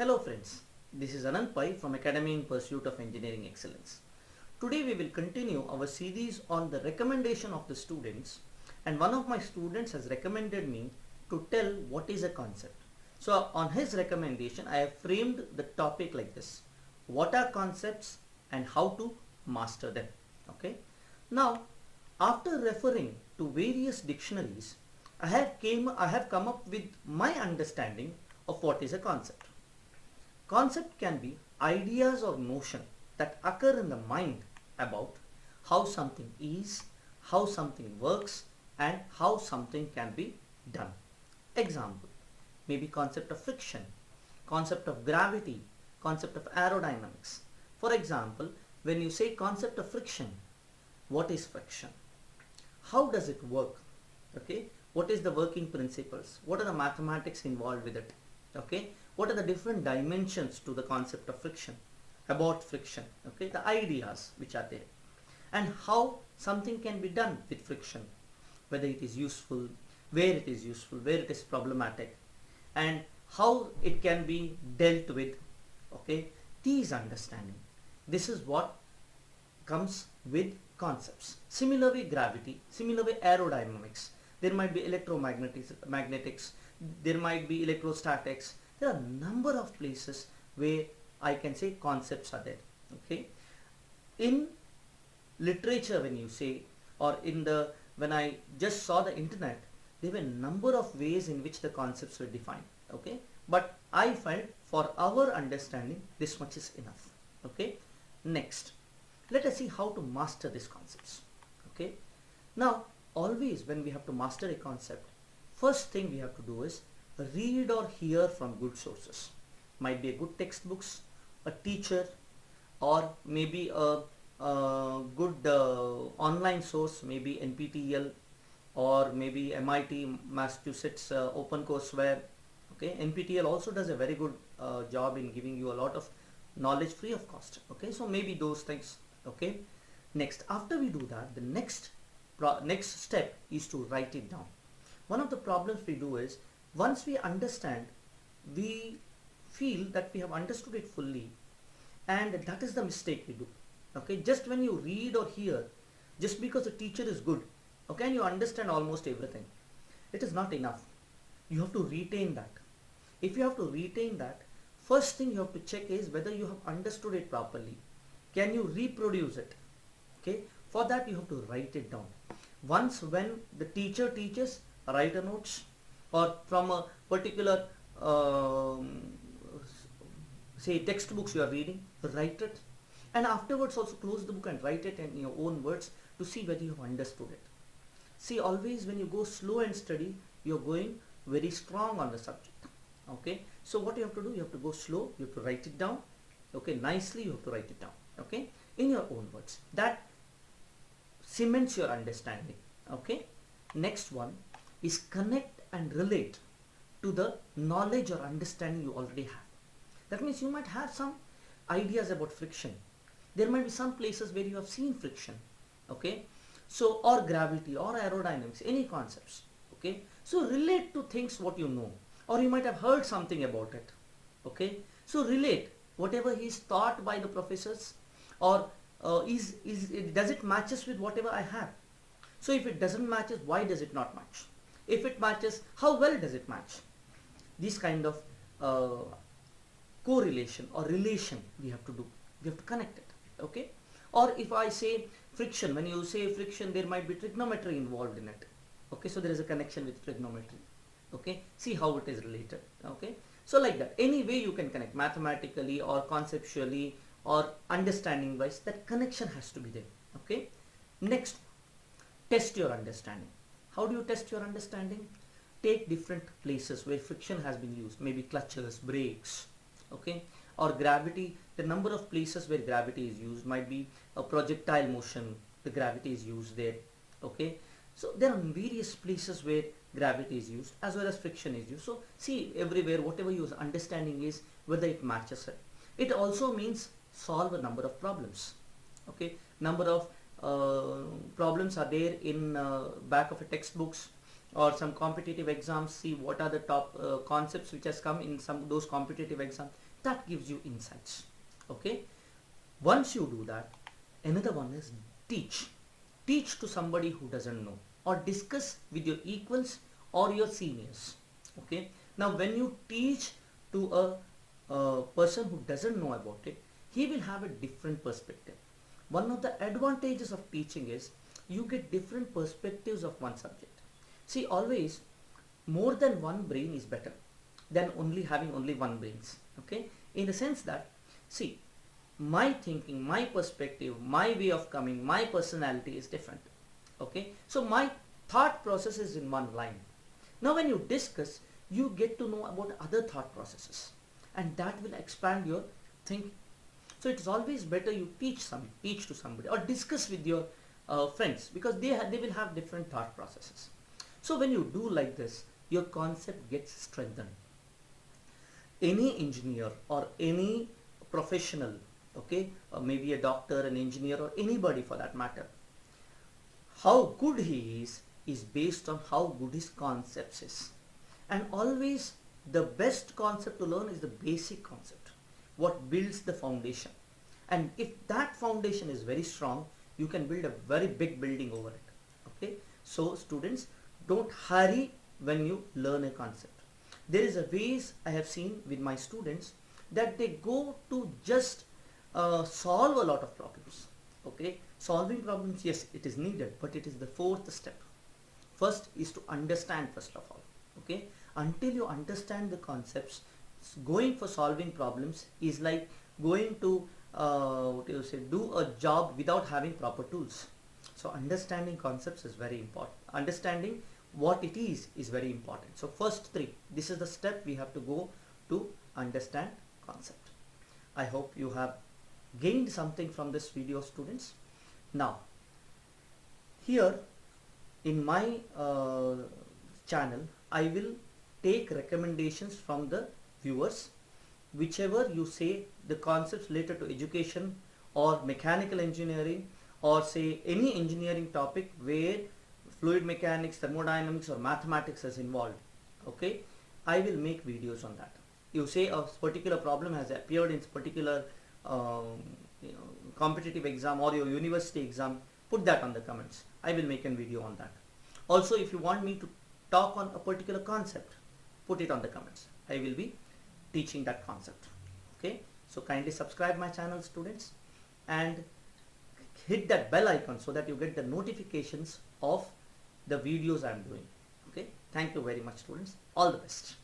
Hello friends, this is Anand Pai from Academy in Pursuit of Engineering Excellence. Today we will continue our series on the recommendation of the students, and one of my students has recommended me to tell what is a concept. So on his recommendation I have framed the topic like this: what are concepts and how to master them. Okay. Now after referring to various dictionaries, I have come up with my understanding of what is a concept. Concept can be ideas or notion that occur in the mind about how something is, how something works, and how something can be done. Example, maybe concept of friction, concept of gravity, concept of aerodynamics. For example, when you say concept of friction, what is friction? How does it work? Okay, what is the working principles? What are the mathematics involved with it? Okay, what are the different dimensions to the concept of friction, about friction, okay, the ideas which are there, and how something can be done with friction, whether it is useful, where it is useful, where it is problematic, and how it can be dealt with. Okay, these understanding, this is what comes with concepts. Similarly gravity, similarly aerodynamics, there might be magnetics, there might be electrostatics. There are a number of places where I can say concepts are there. Okay, in literature, when you say, or in the, when I just saw the internet, there were a number of ways in which the concepts were defined. Okay, but I felt for our understanding this much is enough. Okay, next let us see how to master these concepts. Okay, now always when we have to master a concept, first thing we have to do is read or hear from good sources. Might be a good textbooks, a teacher, or maybe a good online source, maybe NPTEL, or maybe MIT, Massachusetts OpenCourseWare. Okay, NPTEL also does a very good job in giving you a lot of knowledge free of cost. Okay, so maybe those things. Okay, next after we do that, the next step is to write it down. One of the problems we do is, once we understand, we feel that we have understood it fully, and that is the mistake we do. Okay, just when you read or hear, just because the teacher is good, okay, and you understand almost everything, it is not enough. You have to retain that. If you have to retain that, first thing you have to check is whether you have understood it properly. Can you reproduce it? Okay, for that you have to write it down. Once when the teacher teaches, write a notes, or from a particular say textbooks you are reading, write it, and afterwards also close the book and write it in your own words to see whether you have understood it. See, always when you go slow and steady, you are going very strong on the subject. Okay, so what you have to do, you have to go slow, you have to write it down. Okay, nicely you have to write it down. Okay, in your own words. That cements your understanding. Okay, next one is connect and relate to the knowledge or understanding you already have. That means you might have some ideas about friction. There might be some places where you have seen friction. Okay, so, or gravity or aerodynamics, any concepts. Okay, so relate to things what you know, or you might have heard something about it. Okay, so relate whatever is taught by the professors, or does it matches with whatever I have. So if it doesn't matches, why does it not match? If it matches, how well does it match? This kind of correlation or relation we have to do. We have to connect it. Okay, or if I say friction, when you say friction, there might be trigonometry involved in it. Okay, so there is a connection with trigonometry. Okay, see how it is related. Okay, so like that, any way you can connect, mathematically or conceptually or understanding wise, that connection has to be there. Okay, next, test your understanding. How do you test your understanding? Take different places where friction has been used, maybe clutches, brakes. Okay, or gravity, the number of places where gravity is used might be a projectile motion, the gravity is used there. Okay, so there are various places where gravity is used as well as friction is used. So see, everywhere whatever your understanding is, whether it matches it. It also means solve a number of problems. Okay, number of problems are there in back of a textbooks, or some competitive exams. See what are the top concepts which has come in some those competitive exams. that gives you insights. Okay, once you do that, another one is teach. Teach to somebody who doesn't know, or discuss with your equals or your seniors. Okay, now when you teach to a person who doesn't know about it, he will have a different perspective. One of the advantages of teaching is you get different perspectives of one subject. See, always more than one brain is better than only having only one brains. Okay, in the sense that, see, my thinking, my perspective, my way of coming, my personality is different. Okay, so my thought process is in one line. Now when you discuss, you get to know about other thought processes, and that will expand your thinking. So it is always better you teach to somebody, or discuss with your friends, because they will have different thought processes. So when you do like this, your concept gets strengthened. Any engineer or any professional, okay, or maybe a doctor, an engineer, or anybody for that matter, how good he is based on how good his concepts is. And always the best concept to learn is the basic concept, what builds the foundation. And if that foundation is very strong, you can build a very big building over it. Okay, so students, don't hurry when you learn a concept. There is a ways I have seen with my students that they go to just solve a lot of problems. Okay, solving problems, yes, it is needed, but it is the fourth step. First is to understand, first of all. Okay, until you understand the concepts, going for solving problems is like going to do a job without having proper tools. So understanding concepts is very important. Understanding what it is very important. So first three, this is the step we have to go to understand concept. I hope you have gained something from this video, students. Now here in my channel, I will take recommendations from the viewers. Whichever you say the concepts related to education or mechanical engineering, or say any engineering topic where fluid mechanics, thermodynamics, or mathematics is involved, okay, I will make videos on that. You say a particular problem has appeared in particular competitive exam or your university exam, put that on the comments. I will make a video on that. Also, if you want me to talk on a particular concept, put it on the comments. I will be teaching that concept. Okay, so kindly subscribe my channel, students, and hit that bell icon so that you get the notifications of the videos I am doing. Okay, thank you very much, students. All the best.